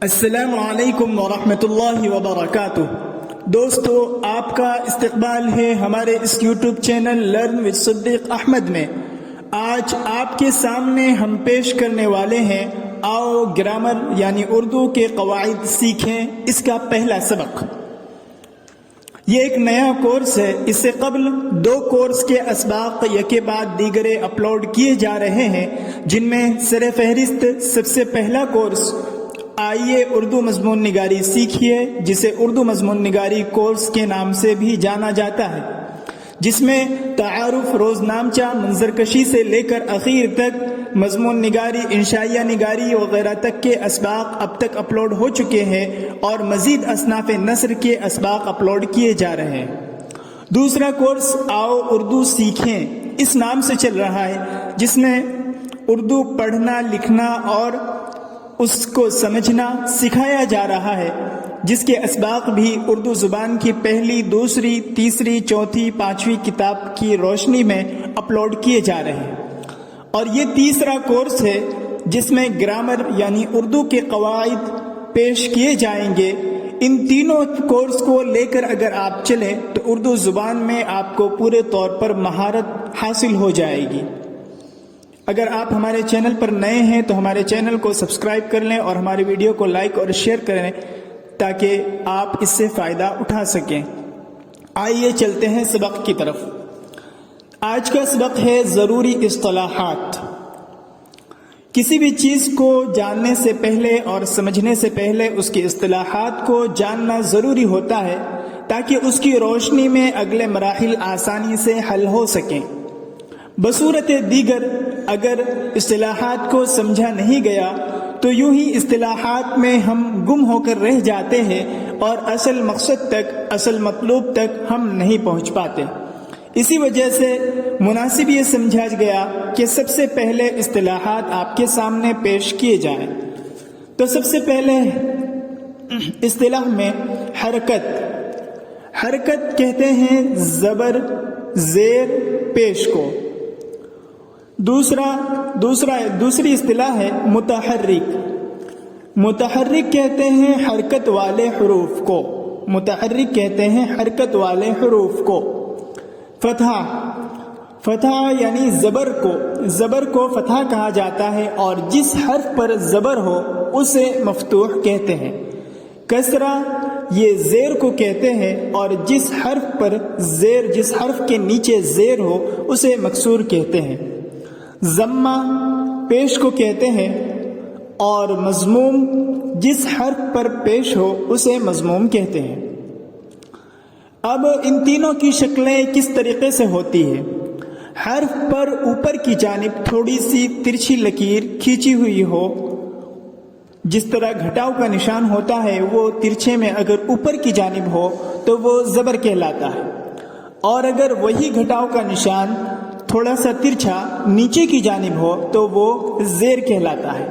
السلام علیکم ورحمۃ اللہ وبرکاتہ۔ دوستو، آپ کا استقبال ہے ہمارے اس یوٹیوب چینل لرن وتھ صدیق احمد میں۔ آج آپ کے سامنے ہم پیش کرنے والے ہیں آؤ گرامر یعنی اردو کے قواعد سیکھیں، اس کا پہلا سبق۔ یہ ایک نیا کورس ہے، اس سے قبل 2 کورس کے اسباق یکے بعد دیگرے اپلوڈ کیے جا رہے ہیں، جن میں سر فہرست سب سے پہلا کورس آئیے اردو مضمون نگاری سیکھیے، جسے اردو مضمون نگاری کورس کے نام سے بھی جانا جاتا ہے، جس میں تعارف، روزنامچہ، منظرکشی سے لے کر اخیر تک مضمون نگاری، انشائیہ نگاری وغیرہ تک کے اسباق اب تک اپلوڈ ہو چکے ہیں اور مزید اصناف نثر کے اسباق اپلوڈ کیے جا رہے ہیں۔ دوسرا کورس آؤ اردو سیکھیں اس نام سے چل رہا ہے، جس میں اردو پڑھنا، لکھنا اور اس کو سمجھنا سکھایا جا رہا ہے، جس کے اسباق بھی اردو زبان کی پہلی، دوسری، تیسری، چوتھی، 5ویں کتاب کی روشنی میں اپلوڈ کیے جا رہے ہیں۔ اور یہ تیسرا کورس ہے جس میں گرامر یعنی اردو کے قواعد پیش کیے جائیں گے۔ ان تینوں کورس کو لے کر اگر آپ چلیں تو اردو زبان میں آپ کو پورے طور پر مہارت حاصل ہو جائے گی۔ اگر آپ ہمارے چینل پر نئے ہیں تو ہمارے چینل کو سبسکرائب کر لیں اور ہمارے ویڈیو کو لائک اور شیئر کریں تاکہ آپ اس سے فائدہ اٹھا سکیں۔ آئیے چلتے ہیں سبق کی طرف۔ آج کا سبق ہے ضروری اصطلاحات۔ کسی بھی چیز کو جاننے سے پہلے اور سمجھنے سے پہلے اس کی اصطلاحات کو جاننا ضروری ہوتا ہے، تاکہ اس کی روشنی میں اگلے مراحل آسانی سے حل ہو سکیں۔ بصورت دیگر اگر اصطلاحات کو سمجھا نہیں گیا تو یوں ہی اصطلاحات میں ہم گم ہو کر رہ جاتے ہیں اور اصل مقصد تک، اصل مطلوب تک ہم نہیں پہنچ پاتے۔ اسی وجہ سے مناسب یہ سمجھا گیا کہ سب سے پہلے اصطلاحات آپ کے سامنے پیش کیے جائیں۔ تو سب سے پہلے اصطلاح میں حرکت۔ حرکت کہتے ہیں زبر زیر پیش کو۔ دوسری اصطلاح ہے متحرک۔ متحرک کہتے ہیں حرکت والے حروف کو۔ متحرک کہتے ہیں حرکت والے حروف کو۔ فتح یعنی زبر کو فتح کہا جاتا ہے اور جس حرف پر زبر ہو اسے مفتوح کہتے ہیں۔ کسرہ یہ زیر کو کہتے ہیں اور جس حرف کے نیچے زیر ہو اسے مکسور کہتے ہیں۔ ضمہ پیش کو کہتے ہیں اور مضموم جس حرف پر پیش ہو اسے مضموم کہتے ہیں۔ اب ان تینوں کی شکلیں کس طریقے سے ہوتی ہے؟ حرف پر اوپر کی جانب تھوڑی سی ترچھی لکیر کھینچی ہوئی ہو، جس طرح گھٹاؤ کا نشان ہوتا ہے، وہ ترچھے میں اگر اوپر کی جانب ہو تو وہ زبر کہلاتا ہے، اور اگر وہی گھٹاؤ کا نشان تھوڑا سا ترچھا نیچے کی جانب ہو تو وہ زیر کہلاتا ہے۔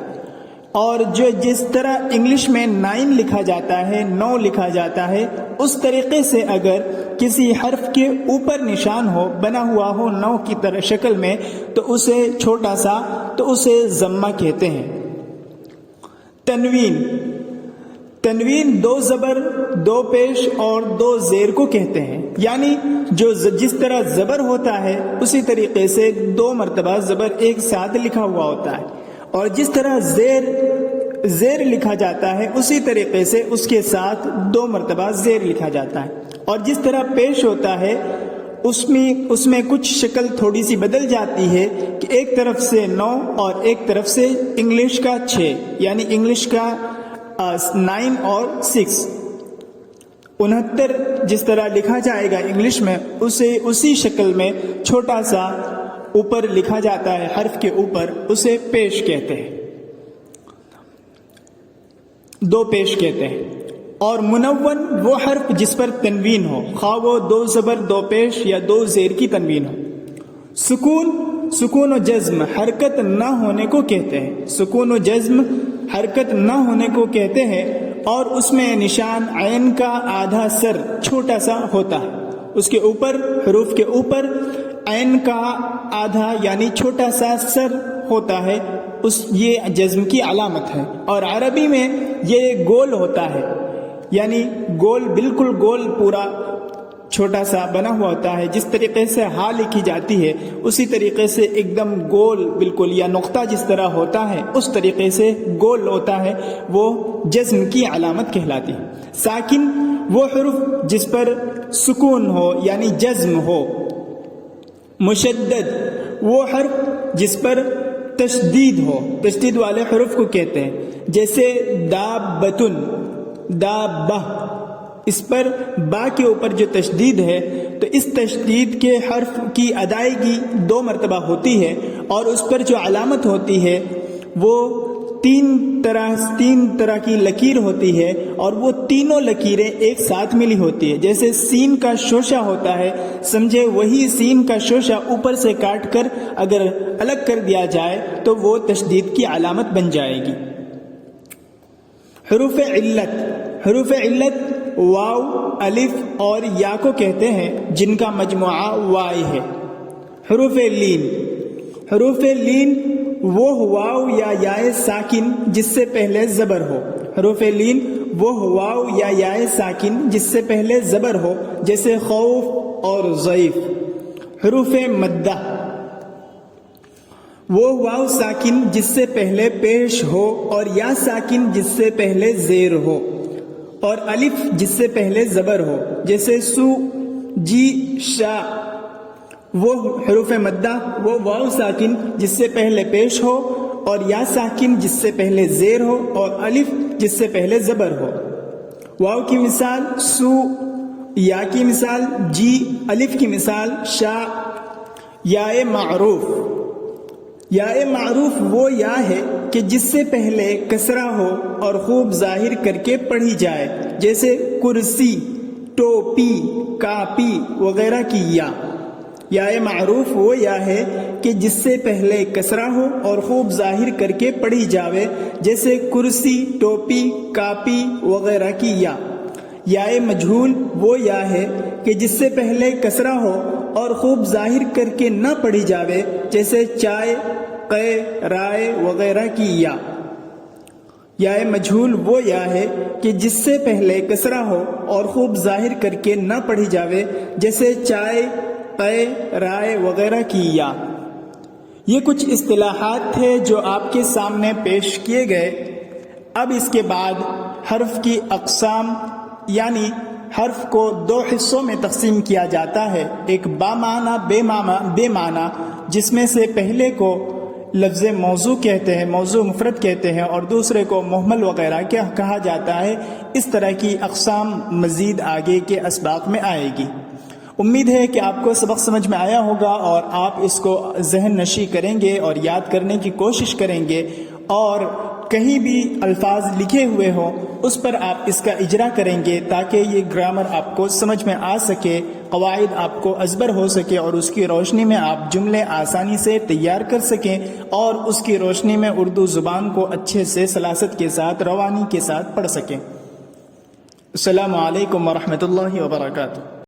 اور جس طرح انگلش میں 9 لکھا جاتا ہے، 9 لکھا جاتا ہے، اس طریقے سے اگر کسی حرف کے اوپر نشان ہو، بنا ہوا ہو 9 کی طرح شکل میں، تو اسے چھوٹا سا تو اسے ضمہ کہتے ہیں۔ تنوین 2 زبر، 2 پیش اور 2 زیر کو کہتے ہیں، یعنی جس طرح زبر ہوتا ہے اسی طریقے سے 2 مرتبہ زبر ایک ساتھ لکھا ہوا ہوتا ہے، اور جس طرح زیر لکھا جاتا ہے اسی طریقے سے اس کے ساتھ 2 مرتبہ زیر لکھا جاتا ہے۔ اور جس طرح پیش ہوتا ہے اس میں کچھ شکل تھوڑی سی بدل جاتی ہے کہ ایک طرف سے 9 اور ایک طرف سے انگلش کا 6، یعنی انگلش کا 9 اور 6۔ 69 جس طرح لکھا جائے گا انگلش میں، اسے اسی شکل میں چھوٹا سا اوپر لکھا جاتا ہے حرف کے اوپر، اسے پیش کہتے ہیں، 2 پیش کہتے ہیں۔ اور منون وہ حرف جس پر تنوین ہو، خواہ وہ 2 زبر، 2 پیش یا 2 زیر کی تنوین ہو۔ سکون و جزم حرکت نہ ہونے کو کہتے ہیں۔ سکون و جزم حرکت نہ ہونے کو کہتے ہیں، اور اس میں نشان عین کا آدھا سر چھوٹا سا ہوتا ہے، اس کے اوپر حروف کے اوپر عین کا آدھا یعنی چھوٹا سا سر ہوتا ہے، یہ جزم کی علامت ہے۔ اور عربی میں یہ گول ہوتا ہے، یعنی گول بالکل گول پورا چھوٹا سا بنا ہوا ہوتا ہے. جس طریقے سے ہا لکھی جاتی ہے اسی طریقے سے ایک دم گول بالکل، یا نقطہ جس طرح ہوتا ہے اس طریقے سے گول ہوتا ہے، وہ جزم کی علامت کہلاتی ہے. ساکن وہ حرف جس پر سکون ہو یعنی جزم ہو. مشدد وہ حرف جس پر تشدید ہو، تشدید والے حرف کو کہتے ہیں. جیسے دابتن، دابہ، اس پر با کے اوپر جو تشدید ہے تو اس تشدید کے حرف کی ادائیگی 2 مرتبہ ہوتی ہے، اور اس پر جو علامت ہوتی ہے وہ تین طرح کی لکیر ہوتی ہے، اور وہ تینوں لکیریں ایک ساتھ ملی ہوتی ہے. جیسے سین کا شوشہ ہوتا ہے، سمجھے وہی سین کا شوشہ اوپر سے کاٹ کر اگر الگ کر دیا جائے تو وہ تشدید کی علامت بن جائے گی. حروف علت، حروف علت واو، الف اور یا کو کہتے ہیں جن کا مجموعہ وائی ہے. حروف لین، حروف لین وہ واو یا یائے ساکن جس سے پہلے زبر ہو. حروف لین وہ واو یا یائے ساکن جس سے پہلے زبر ہو، جیسے خوف اور ضعیف. حروف مدہ وہ واو ساکن جس سے پہلے پیش ہو، اور یا ساکن جس سے پہلے زیر ہو، اور الف جس سے پہلے زبر ہو، جیسے سو، جی، شا. وہ حروف مدہ وہ واو ساکن جس سے پہلے پیش ہو، اور یا ساکن جس سے پہلے زیر ہو، اور الف جس سے پہلے زبر ہو. واو کی مثال سو، یا کی مثال جی، الف کی مثال شا. یا معروف، یا معروف وہ یا ہے کہ جس سے پہلے کسرہ ہو اور خوب ظاہر کر کے پڑھی جائے، جیسے کرسی، ٹوپی، کاپی وغیرہ کی یا. یا معروف وہ یا ہے کہ جس سے پہلے کسرہ ہو اور خوب ظاہر کر کے پڑھی جاوے، جیسے کرسی، ٹوپی، کاپی وغیرہ کی یا. یا مجہول وہ یا ہے کہ جس سے پہلے کسرہ ہو اور خوب ظاہر کر کے نہ پڑھی جاوے، جیسے چائے، قے، رائے وغیرہ کی یا. یا مجہول وہ یا ہے کہ جس سے پہلے کسرہ ہو اور خوب ظاہر کر کے نہ پڑھی جاوے، جیسے چائے، قے، رائے وغیرہ کی یا. یہ کچھ اصطلاحات تھے جو آپ کے سامنے پیش کیے گئے. اب اس کے بعد حرف کی اقسام، یعنی حرف کو 2 حصوں میں تقسیم کیا جاتا ہے، ایک با معنی بے معنی، جس میں سے پہلے کو لفظ موضوع کہتے ہیں، موضوع مفرد کہتے ہیں، اور دوسرے کو مہمل وغیرہ کیا کہا جاتا ہے. اس طرح کی اقسام مزید آگے کے اسباق میں آئے گی. امید ہے کہ آپ کو سبق سمجھ میں آیا ہوگا اور آپ اس کو ذہن نشی کریں گے اور یاد کرنے کی کوشش کریں گے، اور کہیں بھی الفاظ لکھے ہوئے ہوں اس پر آپ اس کا اجرا کریں گے تاکہ یہ گرامر آپ کو سمجھ میں آ سکے، قواعد آپ کو ازبر ہو سکے، اور اس کی روشنی میں آپ جملے آسانی سے تیار کر سکیں، اور اس کی روشنی میں اردو زبان کو اچھے سے سلاست کے ساتھ، روانی کے ساتھ پڑھ سکیں. السلام علیکم ورحمۃ اللہ وبرکاتہ.